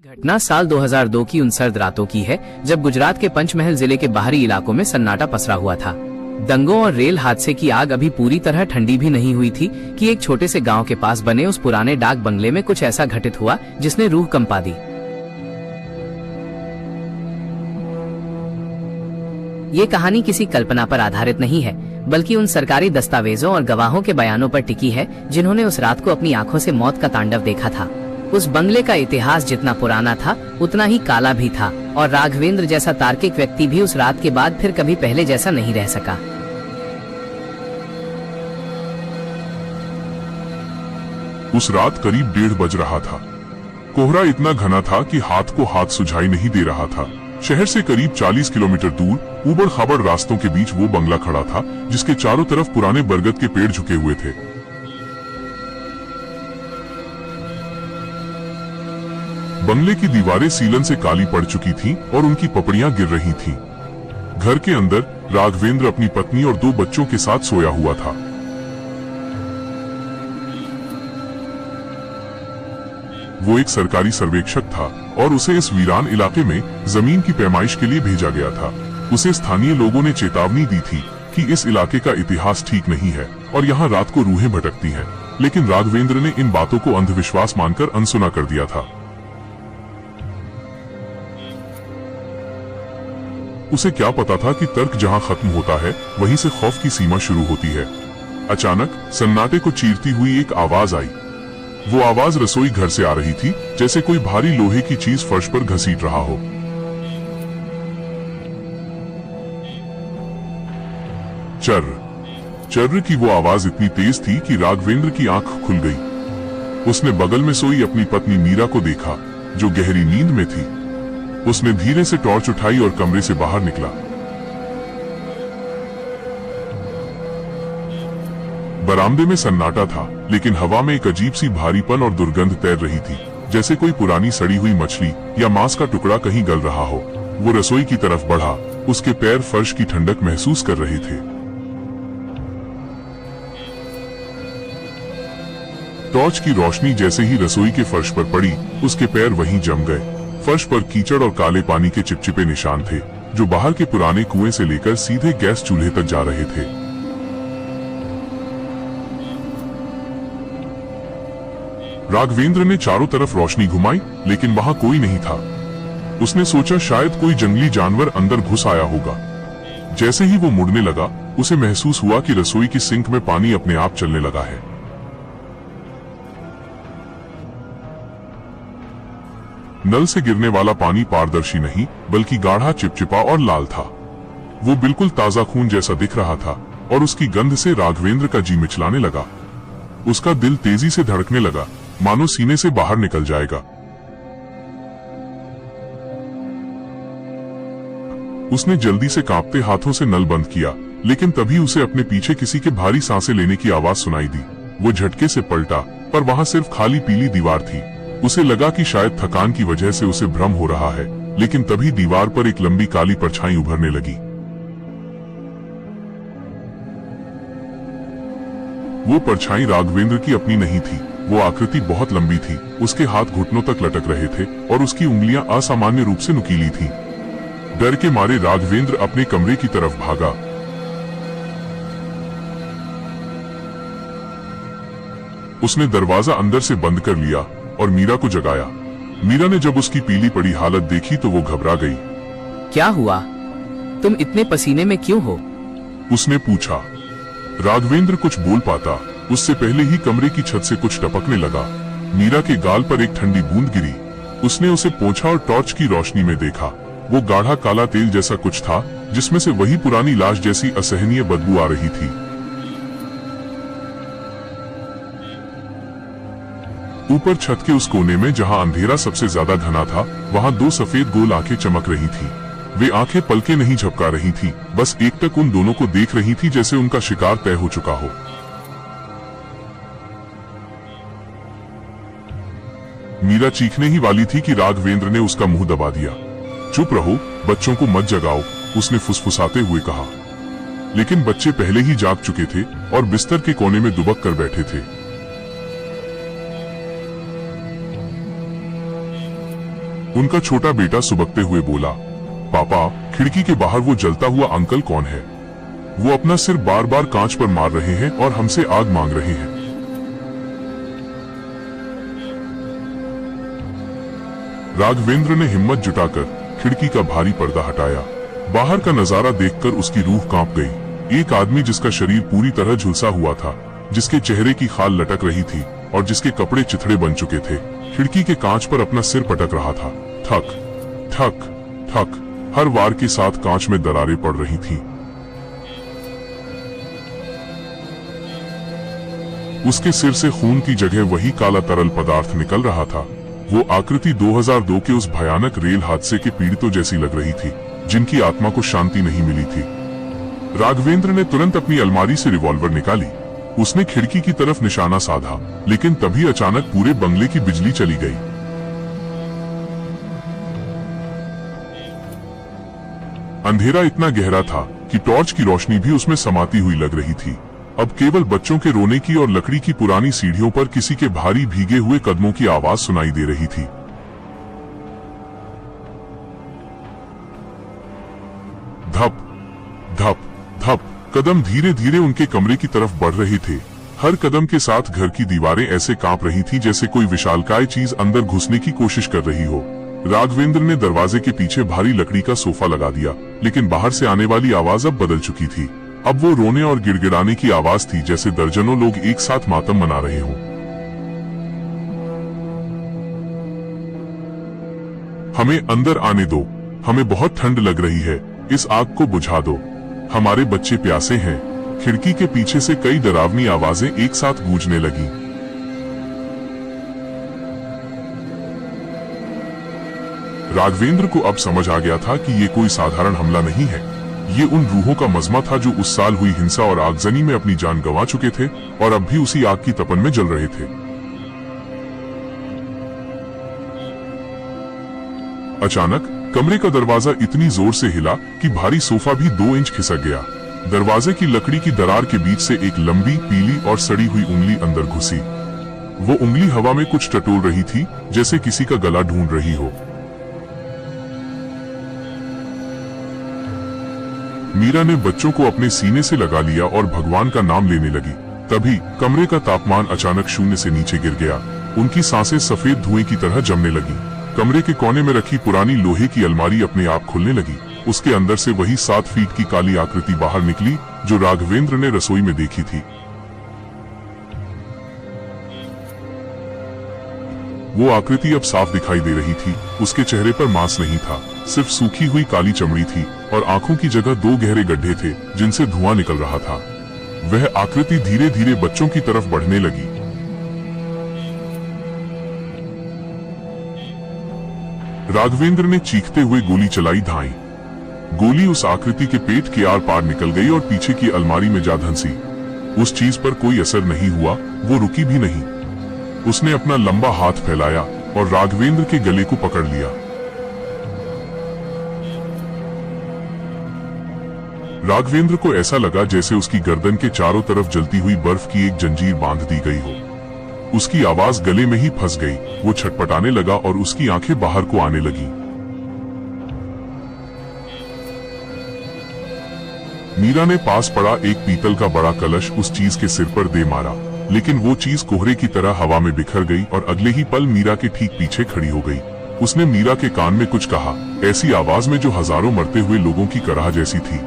घटना साल 2002 की उन सर्द रातों की है जब गुजरात के पंचमहल जिले के बाहरी इलाकों में सन्नाटा पसरा हुआ था। दंगों और रेल हादसे की आग अभी पूरी तरह ठंडी भी नहीं हुई थी कि एक छोटे से गांव के पास बने उस पुराने डाक बंगले में कुछ ऐसा घटित हुआ जिसने रूह कंपा दी। ये कहानी किसी कल्पना पर आधारित नहीं है, बल्कि उन सरकारी दस्तावेजों और गवाहों के बयानों पर टिकी है जिन्होंने उस रात को अपनी आंखों से मौत का तांडव देखा था। उस बंगले का इतिहास जितना पुराना था उतना ही काला भी था, और राघवेंद्र जैसा तार्किक व्यक्ति भी उस रात के बाद फिर कभी पहले जैसा नहीं रह सका। उस रात करीब 1:30 बज रहा था। कोहरा इतना घना था कि हाथ को हाथ सुझाई नहीं दे रहा था। शहर से करीब 40 किलोमीटर दूर ऊबड़ खाबड़ रास्तों के बीच वो बंगला खड़ा था जिसके चारों तरफ पुराने बरगद के पेड़ झुके हुए थे। बंगले की दीवारें सीलन से काली पड़ चुकी थीं और उनकी पपड़ियां गिर रही थीं। घर के अंदर राघवेंद्र अपनी पत्नी और 2 बच्चों के साथ सोया हुआ था। वो एक सरकारी सर्वेक्षक था और उसे इस वीरान इलाके में जमीन की पैमाइश के लिए भेजा गया था। उसे स्थानीय लोगों ने चेतावनी दी थी कि इस इलाके का इतिहास ठीक नहीं है और यहाँ रात को रूहें भटकती हैं, लेकिन राघवेंद्र ने इन बातों को अंधविश्वास मानकर अनसुना कर दिया था। उसे क्या पता था कि तर्क जहां खत्म होता है वहीं से खौफ की सीमा शुरू होती है। अचानक सन्नाटे को चीरती हुई एक आवाज आई। वो आवाज रसोई घर से आ रही थी, जैसे कोई भारी लोहे की चीज फर्श पर घसीट रहा हो। चर्र की वो आवाज इतनी तेज थी कि राघवेंद्र की आंख खुल गई। उसने बगल में सोई अपनी पत्नी मीरा को देखा, जो गहरी नींद में थी। उसने धीरे से टॉर्च उठाई और कमरे से बाहर निकला। बरामदे में सन्नाटा था, लेकिन हवा में एक अजीब सी भारीपन और दुर्गंध तैर रही थी, जैसे कोई पुरानी सड़ी हुई मछली या मांस का टुकड़ा कहीं गल रहा हो। वो रसोई की तरफ बढ़ा। उसके पैर फर्श की ठंडक महसूस कर रहे थे। टॉर्च की रोशनी जैसे ही रसोई के फर्श पर पड़ी, उसके पैर वहीं जम गए। फर्श पर कीचड़ और काले पानी के चिपचिपे निशान थे, जो बाहर के पुराने कुएं से लेकर सीधे गैस चूल्हे तक जा रहे थे। राघवेंद्र ने चारों तरफ रोशनी घुमाई, लेकिन वहां कोई नहीं था। उसने सोचा शायद कोई जंगली जानवर अंदर घुस आया होगा। जैसे ही वो मुड़ने लगा, उसे महसूस हुआ कि रसोई की सिंक में पानी अपने आप चलने लगा है। नल से गिरने वाला पानी पारदर्शी नहीं, बल्कि गाढ़ा, चिपचिपा और लाल था। वो बिल्कुल ताजा खून जैसा दिख रहा था और उसकी गंध से राघवेंद्र का जी मिचलाने लगा। उसका दिल तेजी से धड़कने लगा, मानो सीने से बाहर निकल जाएगा। उसने जल्दी से कांपते हाथों से नल बंद किया, लेकिन तभी उसे अपने पीछे किसी के भारी सांसें लेने की आवाज सुनाई दी। वो झटके से पलटा, पर वहां सिर्फ खाली पीली दीवार थी। उसे लगा कि शायद थकान की वजह से उसे भ्रम हो रहा है, लेकिन तभी दीवार पर एक लंबी काली परछाई उभरने लगी। वो परछाई राघवेंद्र की अपनी नहीं थी। वो आकृति बहुत लंबी थी, उसके हाथ घुटनों तक लटक रहे थे और उसकी उंगलियां असामान्य रूप से नुकीली थीं। डर के मारे राघवेंद्र अपने कमरे की तरफ भागा। उसने दरवाजा अंदर से बंद कर लिया और मीरा को जगाया। मीरा ने जब उसकी पीली पड़ी हालत देखी तो वो घबरा गई। क्या हुआ? तुम इतने पसीने में क्यों हो? उसने पूछा। राघवेंद्र कुछ बोल पाता, उससे पहले ही कमरे की छत से कुछ टपकने लगा। मीरा के गाल पर एक ठंडी बूंद गिरी। उसने उसे पोंछा और टॉर्च की रोशनी में देखा। वो गाढ़ा काला तेल जैसा कुछ था, जिसमें से वही पुरानी लाश जैसी असहनीय बदबू आ रही थी। ऊपर छत के उस कोने में जहां अंधेरा सबसे ज्यादा घना था, वहां 2 सफेद गोल आंखें चमक रही थीं। वे आंखें पलके नहीं झपका रही थीं, बस एकटक उन दोनों को देख रही थी, जैसे उनका शिकार तय हो चुका हो। मीरा चीखने ही वाली थी कि राघवेंद्र ने उसका मुंह दबा दिया। चुप रहो, बच्चों को मत जगाओ, उसने फुसफुसाते हुए कहा। लेकिन बच्चे पहले ही जाग चुके थे और बिस्तर के कोने में दुबक कर बैठे थे। उनका छोटा बेटा सुबकते हुए बोला, पापा, खिड़की के बाहर वो जलता हुआ अंकल कौन है? वो अपना सिर बार बार कांच पर मार रहे हैं और हमसे आग मांग रहे हैं। राघवेंद्र ने हिम्मत जुटाकर खिड़की का भारी पर्दा हटाया। बाहर का नजारा देखकर उसकी रूह कांप गई। एक आदमी जिसका शरीर पूरी तरह झुलसा हुआ था, जिसके चेहरे की खाल लटक रही थी और जिसके कपड़े चिथड़े बन चुके थे, खिड़की के कांच पर अपना सिर पटक रहा था। ठक ठक ठक, हर वार के साथ कांच में दरारें पड़ रही थीं। उसके सिर से खून की जगह वही काला तरल पदार्थ निकल रहा था। वो आकृति 2002 के उस भयानक रेल हादसे के पीड़ितों जैसी लग रही थी, जिनकी आत्मा को शांति नहीं मिली थी। राघवेंद्र ने तुरंत अपनी अलमारी से रिवॉल्वर निकाली। उसने खिड़की की तरफ निशाना साधा, लेकिन तभी अचानक पूरे बंगले की बिजली चली गई। अंधेरा इतना गहरा था कि टॉर्च की रोशनी भी उसमें समाती हुई लग रही थी। अब केवल बच्चों के रोने की और लकड़ी की पुरानी सीढ़ियों पर किसी के भारी भीगे हुए कदमों की आवाज सुनाई दे रही थी। धप धप धप, कदम धीरे धीरे उनके कमरे की तरफ बढ़ रहे थे। हर कदम के साथ घर की दीवारें ऐसे कांप रही थी जैसे कोई विशालकाय चीज अंदर घुसने की कोशिश कर रही हो। राघवेंद्र ने दरवाजे के पीछे भारी लकड़ी का सोफा लगा दिया, लेकिन बाहर से आने वाली आवाज अब बदल चुकी थी। अब वो रोने और गिड़गिड़ाने की आवाज थी, जैसे दर्जनों लोग एक साथ मातम मना रहे हों। हमें अंदर आने दो, हमें बहुत ठंड लग रही है, इस आग को बुझा दो, हमारे बच्चे प्यासे हैं। खिड़की के पीछे से कई डरावनी आवाजें एक साथ गूंजने लगीं। राघवेंद्र को अब समझ आ गया था कि ये कोई साधारण हमला नहीं है। ये उन रूहों का मजमा था जो उस साल हुई हिंसा और आगजनी में अपनी जान गंवा चुके थे और अब भी उसी आग की तपन में जल रहे थे। अचानक कमरे का दरवाजा इतनी जोर से हिला कि भारी सोफा भी 2 इंच खिसक गया। दरवाजे की लकड़ी की दरार के बीच से एक लंबी, पीली और सड़ी हुई उंगली अंदर घुसी। वो उंगली हवा में कुछ टटोल रही थी, जैसे किसी का गला ढूंढ रही हो। मीरा ने बच्चों को अपने सीने से लगा लिया और भगवान का नाम लेने लगी। तभी कमरे का तापमान अचानक शून्य से नीचे गिर गया। उनकी सांसें सफेद धुएं की तरह जमने लगी। कमरे के कोने में रखी पुरानी लोहे की अलमारी अपने आप खुलने लगी। उसके अंदर से वही 7 फीट की काली आकृति बाहर निकली जो राघवेंद्र ने रसोई में देखी थी। वो आकृति अब साफ दिखाई दे रही थी। उसके चेहरे पर मांस नहीं था, सिर्फ सूखी हुई काली चमड़ी थी और आंखों की जगह 2 गहरे गड्ढे थे जिनसे धुआं निकल रहा था। वह आकृति धीरे धीरे बच्चों की तरफ बढ़ने लगी। राघवेंद्र ने चीखते हुए गोली चलाई। धाई गोली उस आकृति के पेट के आर पार निकल गई और पीछे की अलमारी में जा धंसी। उस चीज पर कोई असर नहीं हुआ, वो रुकी भी नहीं। उसने अपना लंबा हाथ फैलाया और राघवेंद्र के गले को पकड़ लिया। राघवेंद्र को ऐसा लगा जैसे उसकी गर्दन के चारों तरफ जलती हुई बर्फ की एक जंजीर बांध दी गई हो। उसकी आवाज गले में ही फंस गई। वो छटपटाने लगा और उसकी आंखें बाहर को आने लगी। मीरा ने पास पड़ा एक पीतल का बड़ा कलश उस चीज के सिर पर दे मारा, लेकिन वो चीज कोहरे की तरह हवा में बिखर गई और अगले ही पल मीरा के ठीक पीछे खड़ी हो गई। उसने मीरा के कान में कुछ कहा, ऐसी आवाज में जो हजारों मरते हुए लोगों की कराह जैसी थी।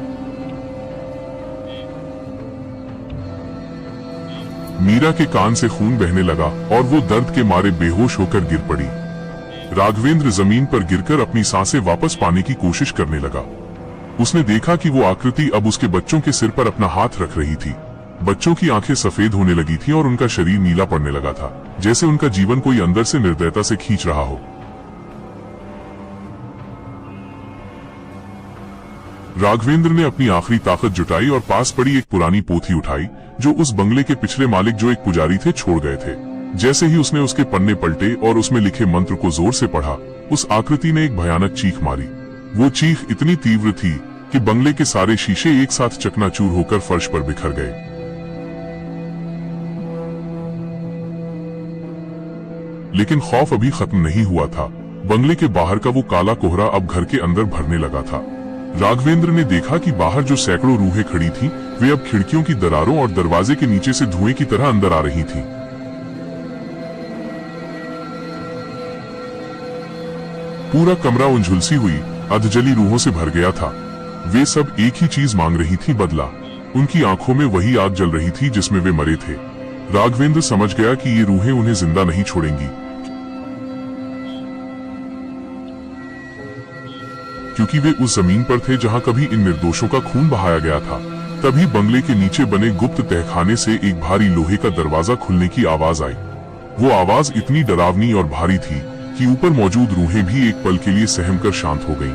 मीरा के कान से खून बहने लगा और वो दर्द के मारे बेहोश होकर गिर पड़ी। राघवेंद्र जमीन पर गिरकर अपनी सांसें वापस पाने की कोशिश करने लगा। उसने देखा कि वो आकृति अब उसके बच्चों के सिर पर अपना हाथ रख रही थी। बच्चों की आंखें सफेद होने लगी थी और उनका शरीर नीला पड़ने लगा था, जैसे उनका जीवन कोई अंदर से निर्दयता से खींच रहा हो। राघवेंद्र ने अपनी आखिरी ताकत जुटाई और पास पड़ी एक पुरानी पोथी उठाई जो उस बंगले के पिछले मालिक, जो एक पुजारी थे, छोड़ गए थे। जैसे ही उसने उसके पन्ने पलटे और उसमें लिखे मंत्र को जोर से पढ़ा, उस आकृति ने एक भयानक चीख मारी। वो चीख इतनी तीव्र थी कि बंगले के सारे शीशे एक साथ चकनाचूर होकर फर्श पर बिखर गए। लेकिन खौफ अभी खत्म नहीं हुआ था। बंगले के बाहर का वो काला कोहरा अब घर के अंदर भरने लगा था। राघवेंद्र ने देखा कि बाहर जो सैकड़ों रूहें खड़ी थीं, वे अब खिड़कियों की दरारों और दरवाजे के नीचे से धुएं की तरह अंदर आ रही थीं। पूरा कमरा उन झुलसी हुई अधजली रूहों से भर गया था। वे सब एक ही चीज मांग रही थी, बदला। उनकी आंखों में वही आग जल रही थी जिसमें वे मरे थे। राघवेंद्र समझ गया कि ये रूहें उन्हें जिंदा नहीं छोड़ेंगी, क्योंकि वे उस जमीन पर थे जहां कभी इन निर्दोषों का खून बहाया गया था। तभी बंगले के नीचे बने गुप्त तहखाने से एक भारी लोहे का दरवाजा खुलने की आवाज आई। वो आवाज इतनी डरावनी और भारी थी कि ऊपर मौजूद रूहें भी एक पल के लिए सहमकर शांत हो गईं।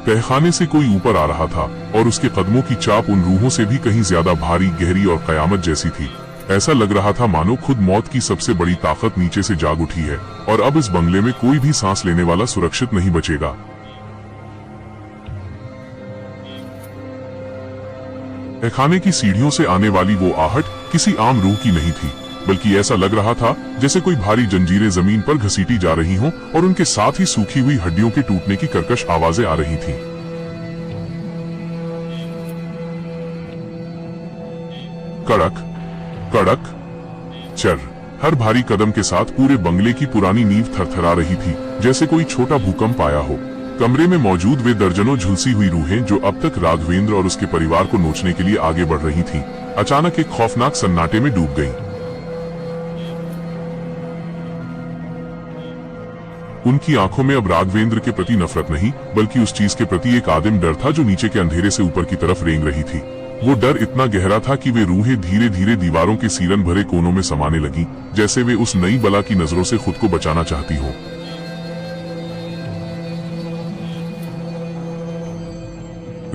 तहखाने से कोई ऊपर आ रहा था और उसके कदमों की चाप उन रूहों से भी कहीं ज्यादा भारी, गहरी और कयामत जैसी थी। ऐसा लग रहा था मानो खुद मौत की सबसे बड़ी ताकत नीचे से जाग उठी है और अब इस बंगले में कोई भी सांस लेने वाला सुरक्षित नहीं बचेगा। तहखाने की सीढ़ियों से आने वाली वो आहट किसी आम रूह की नहीं थी, बल्कि ऐसा लग रहा था जैसे कोई भारी जंजीरें जमीन पर घसीटी जा रही हों और उनके साथ ही सूखी हुई हड्डियों के टूटने की कर्कश आवाजें आ रही थीं। कड़क कड़क चर। हर भारी कदम के साथ पूरे बंगले की पुरानी नींव थरथरा रही थी, जैसे कोई छोटा भूकंप आया हो। कमरे में मौजूद वे दर्जनों झुलसी हुई रूहें जो अब तक राघवेंद्र और उसके परिवार को नोचने के लिए आगे बढ़ रही थीं, अचानक एक खौफनाक सन्नाटे में डूब गईं। उनकी आंखों में अब राघवेंद्र के प्रति नफरत नहीं, बल्कि उस चीज के प्रति एक आदिम डर था जो नीचे के अंधेरे से ऊपर की तरफ रेंग रही थी। वो डर इतना गहरा था कि वे रूहें धीरे धीरे दीवारों के सीलन भरे कोनों में समाने लगीं, जैसे वे उस नई बला की नजरों से खुद को बचाना चाहती हो।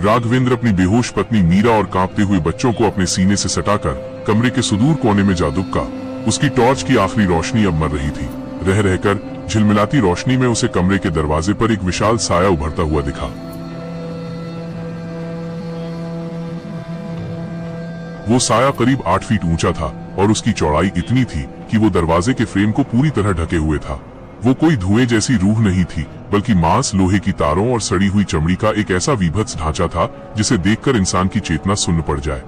राघवेंद्र अपनी बेहोश पत्नी मीरा और कांपते हुए बच्चों को अपने सीने से सटाकर कमरे के सुदूर कोने में जा दुबका। उसकी टॉर्च की आखिरी रोशनी अब मर रही थी। रह रहकर झिलमिलाती रोशनी में उसे कमरे के दरवाजे पर एक विशाल साया उभरता हुआ दिखा। वो साया करीब 8 फीट ऊंचा था और उसकी चौड़ाई इतनी थी कि वो दरवाजे के फ्रेम को पूरी तरह ढके हुए था। वो कोई धुएं जैसी रूह नहीं थी, बल्कि मांस, लोहे की तारों और सड़ी हुई चमड़ी का एक ऐसा विभत्स ढांचा था जिसे देखकर इंसान की चेतना सुन्न पड़ जाए।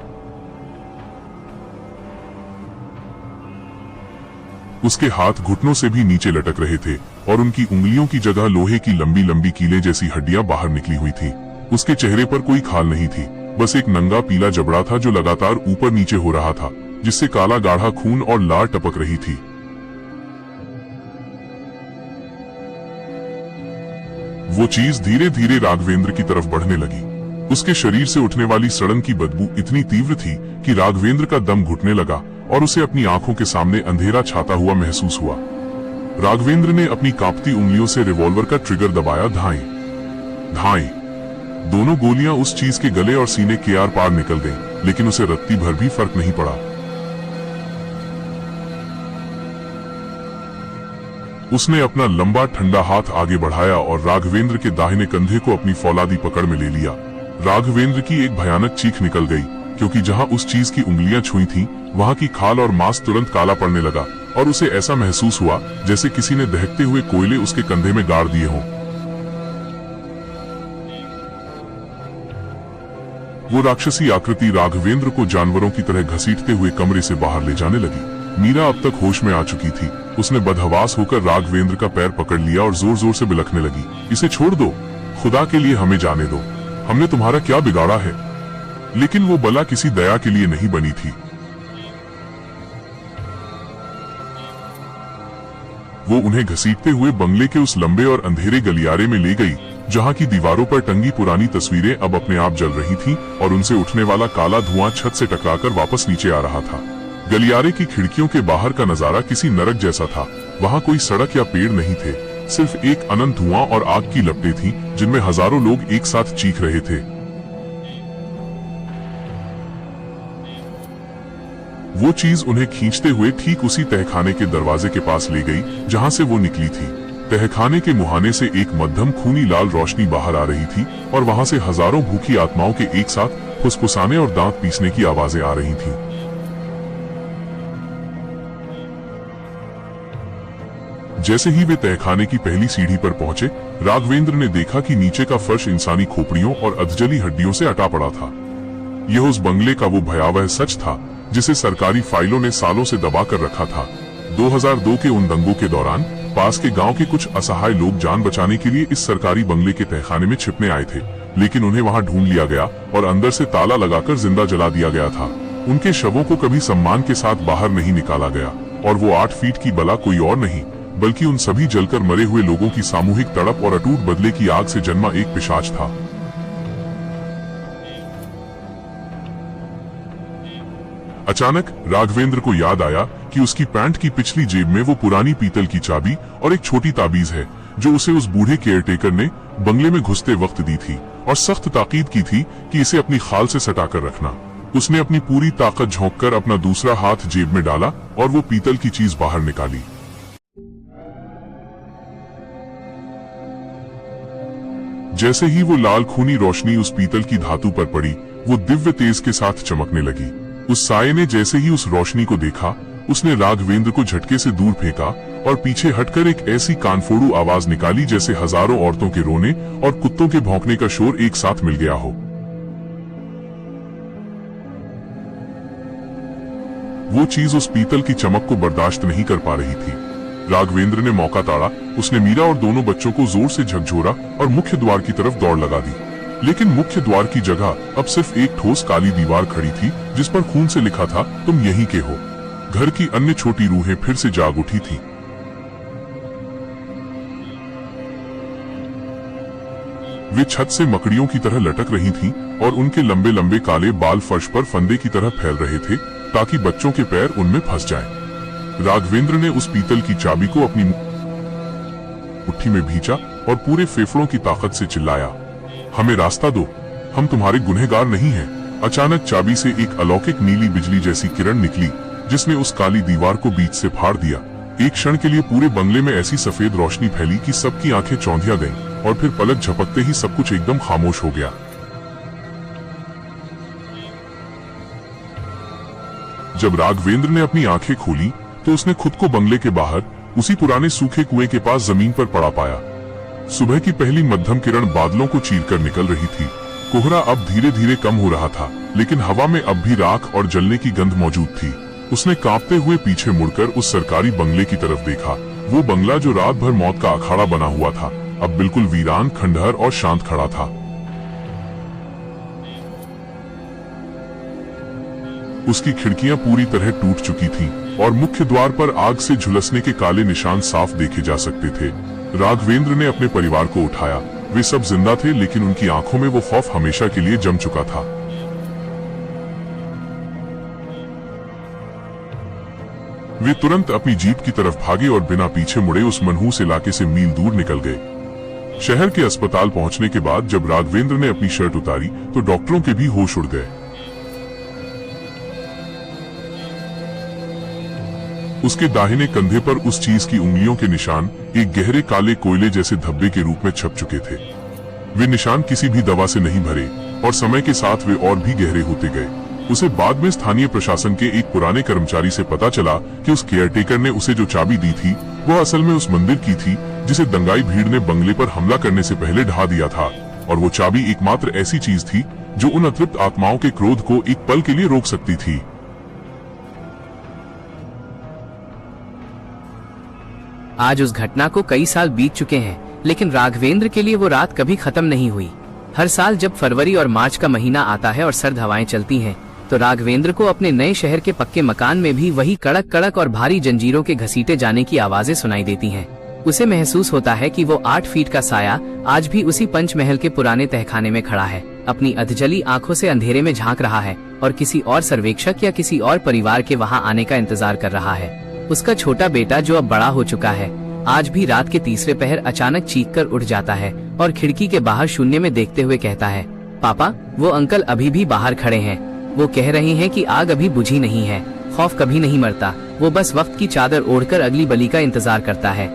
उसके हाथ घुटनों से भी नीचे लटक रहे थे और उनकी उंगलियों की जगह लोहे की लंबी लंबी कीलें जैसी हड्डियां बाहर निकली हुई थी। उसके चेहरे पर कोई खाल नहीं थी, बस एक नंगा पीला जबड़ा था जो लगातार ऊपर नीचे हो रहा था, जिससे काला गाढ़ा खून और लार टपक रही थी। वो चीज धीरे धीरे राघवेंद्र की तरफ बढ़ने लगी। उसके शरीर से उठने वाली सड़न की बदबू इतनी तीव्र थी कि राघवेंद्र का दम घुटने लगा और उसे अपनी आंखों के सामने अंधेरा छाता हुआ महसूस हुआ। राघवेंद्र ने अपनी कांपती उंगलियों से रिवॉल्वर का ट्रिगर दबाया। धाएं धाएं। दोनों गोलियां उस चीज के गले और सीने के आर पार निकल गईं, लेकिन उसे रत्ती भर भी फर्क नहीं पड़ा। उसने अपना लंबा ठंडा हाथ आगे बढ़ाया और राघवेंद्र के दाहिने कंधे को अपनी फौलादी पकड़ में ले लिया। राघवेंद्र की एक भयानक चीख निकल गई, क्योंकि जहां उस चीज की उंगलियां छुई थीं, वहां की खाल और मांस तुरंत काला पड़ने लगा और उसे ऐसा महसूस हुआ जैसे किसी ने दहकते हुए कोयले उसके कंधे में गाड़ दिए हों। वो राक्षसी आकृति राघवेंद्र को जानवरों की तरह घसीटते हुए कमरे से बाहर ले जाने लगी। मीरा अब तक होश में आ चुकी थी। उसने बदहवास होकर राघवेंद्र का पैर पकड़ लिया और जोर जोर से बिलखने लगी। इसे छोड़ दो, खुदा के लिए हमें जाने दो। हमने तुम्हारा क्या बिगाड़ा है? लेकिन वो बला किसी दया के लिए नहीं बनी थी। वो उन्हें घसीटते हुए बंगले के उस लंबे और अंधेरे गलियारे में ले गई, जहां की दीवारों पर टंगी पुरानी तस्वीरें अब अपने आप जल रही थीं और उनसे उठने वाला काला धुआं छत से टकराकर वापस नीचे आ रहा था। गलियारे की खिड़कियों के बाहर का नजारा किसी नरक जैसा था। वहां कोई सड़क या पेड़ नहीं थे, सिर्फ एक अनंत धुआं और आग की लपटें थीं, जिनमें हजारों लोग एक साथ चीख रहे थे। वो चीज उन्हें खींचते हुए ठीक उसी तहखाने के दरवाजे के पास ले गई जहां से वो निकली थी। तहखाने के मुहाने से एक मध्यम खूनी लाल रोशनी बाहर आ रही थी और वहां से हजारों भूखी आत्माओं के एक साथ फुसफुसाने और दांत पीसने की आवाजें आ रही थीं। जैसे ही वे तहखाने की पहली सीढ़ी पर पहुंचे, राघवेंद्र ने देखा कि नीचे का फर्श इंसानी खोपड़ियों और अधजली हड्डियों से अटा पड़ा था। यह उस बंगले का वो भयावह सच था जिसे सरकारी फाइलों ने सालों से दबा कर रखा था। 2002 के उन दंगों के दौरान पास के गांव के कुछ असहाय लोग जान बचाने के लिए इस सरकारी बंगले के तहखाने में छिपने आए थे, लेकिन उन्हें वहां ढूंढ लिया गया और अंदर से ताला लगाकर जिंदा जला दिया गया था। उनके शवों को कभी सम्मान के साथ बाहर नहीं निकाला गया और वो 8 फीट की बला कोई और नहीं बल्कि उन सभी जलकर मरे हुए लोगों की सामूहिक तड़प और अटूट बदले की आग से जन्मा एक पिशाच था। अचानक राघवेंद्र को याद आया कि उसकी पैंट की पिछली जेब में वो पुरानी पीतल की चाबी और एक छोटी ताबीज है जो उसे उस बूढ़े केयरटेकर ने बंगले में घुसते वक्त दी थी और सख्त ताकीद की थी कि इसे अपनी खाल से सटाकर रखना। उसने अपनी पूरी ताकत झोंककर अपना दूसरा हाथ जेब में डाला और वो पीतल की चीज बाहर निकाली। जैसे ही वो लाल खूनी रोशनी उस पीतल की धातु पर पड़ी, वो दिव्य तेज के साथ चमकने लगी। उस साये ने जैसे ही उस रोशनी को देखा, उसने राघवेंद्र को झटके से दूर फेंका और पीछे हटकर एक ऐसी कानफोड़ू आवाज निकाली जैसे हजारों औरतों के रोने और कुत्तों के भौंकने का शोर एक साथ मिल गया हो। वो चीज उस पीतल की चमक को बर्दाश्त नहीं कर पा रही थी। राघवेंद्र ने मौका ताड़ा, उसने मीरा और दोनों बच्चों को जोर से झकझोरा और मुख्य द्वार की तरफ दौड़ लगा दी। लेकिन मुख्य द्वार की जगह अब सिर्फ एक ठोस काली दीवार खड़ी थी जिस पर खून से लिखा था, तुम यहीं के हो। घर की अन्य छोटी रूहें फिर से जाग उठी थीं। वे छत से मकड़ियों की तरह लटक रही थीं और उनके लंबे लंबे काले बाल फर्श पर फंदे की तरह फैल रहे थे ताकि बच्चों के पैर उनमें फंस जाएं। राघवेंद्र ने उस पीतल की चाबी को अपनी मुट्ठी में भींचा और पूरे फेफड़ों की ताकत से चिल्लाया, हमें रास्ता दो, हम तुम्हारे गुनहगार नहीं हैं। अचानक चाबी से एक अलौकिक नीली बिजली जैसी किरण निकली जिसने उस काली दीवार को बीच से फाड़ दिया। एक क्षण के लिए पूरे बंगले में ऐसी सफेद रोशनी फैली कि सबकी आंखें चौंधिया गईं और फिर पलक झपकते ही सब कुछ एकदम खामोश हो गया। जब राघवेंद्र ने अपनी आंखें खोली तो उसने खुद को बंगले के बाहर उसी पुराने सूखे कुएं के पास जमीन पर पड़ा पाया। सुबह की पहली मध्यम किरण बादलों को चीरकर निकल रही थी। कोहरा अब धीरे धीरे कम हो रहा था, लेकिन हवा में अब भी राख और जलने की गंध मौजूद थी। उसने कांपते हुए पीछे मुड़कर उस सरकारी बंगले की तरफ देखा। वो बंगला जो रात भर मौत का अखाड़ा बना हुआ था, अब बिल्कुल वीरान, खंडहर और शांत खड़ा था। उसकी खिड़कियां पूरी तरह टूट चुकी थीं और मुख्य द्वार पर आग से झुलसने के काले निशान साफ देखे जा सकते थे। राघवेंद्र ने अपने परिवार को उठाया। वे सब जिंदा थे, लेकिन उनकी आंखों में वो खौफ हमेशा के लिए जम चुका था। वे तुरंत अपनी जीप की तरफ भागे और बिना पीछे मुड़े उस मनहूस इलाके से मील दूर निकल गए। शहर के अस्पताल पहुंचने के बाद जब राघवेंद्र ने अपनी शर्ट उतारी तो डॉक्टरों के भी होश उड़ गए। उसके दाहिने कंधे पर उस चीज की उंगलियों के निशान एक गहरे काले कोयले जैसे धब्बे के रूप में छप चुके थे। वे निशान किसी भी दवा से नहीं भरे और समय के साथ वे और भी गहरे होते गए। उसे बाद में स्थानीय प्रशासन के एक पुराने कर्मचारी से पता चला कि उस केयरटेकर ने उसे जो चाबी दी थी वह असल में उस मंदिर की थी जिसे दंगाई भीड़ ने बंगले पर हमला करने से पहले ढहा दिया था, और वो चाबी एकमात्र ऐसी चीज थी जो उन अतृप्त आत्माओं के क्रोध को एक पल के लिए रोक सकती थी। आज उस घटना को कई साल बीत चुके हैं, लेकिन राघवेंद्र के लिए वो रात कभी खत्म नहीं हुई। हर साल जब फरवरी और मार्च का महीना आता है और सर्द हवाएं चलती हैं, तो राघवेंद्र को अपने नए शहर के पक्के मकान में भी वही कड़क कड़क और भारी जंजीरों के घसीटे जाने की आवाजें सुनाई देती हैं। उसे महसूस होता है कि वो 8 फीट का साया आज भी उसी पंचमहल के पुराने तहखाने में खड़ा है, अपनी अधजली आंखों से अंधेरे में झांक रहा है और किसी और सर्वेक्षक या किसी और परिवार के वहां आने का इंतजार कर रहा है। उसका छोटा बेटा जो अब बड़ा हो चुका है, आज भी रात के तीसरे पहर अचानक चीखकर उठ जाता है और खिड़की के बाहर शून्य में देखते हुए कहता है, पापा, वो अंकल अभी भी बाहर खड़े हैं। वो कह रहे हैं कि आग अभी बुझी नहीं है, खौफ कभी नहीं मरता, वो बस वक्त की चादर ओढ़कर अगली बलि का इंतजार करता है।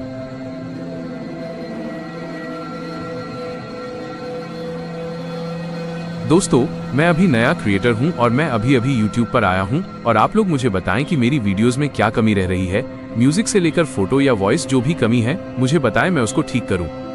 दोस्तों, मैं अभी नया क्रिएटर हूं और मैं अभी YouTube पर आया हूं और आप लोग मुझे बताएं कि मेरी वीडियोस में क्या कमी रह रही है। म्यूजिक से लेकर फोटो या वॉइस जो भी कमी है मुझे बताएं, मैं उसको ठीक करूं।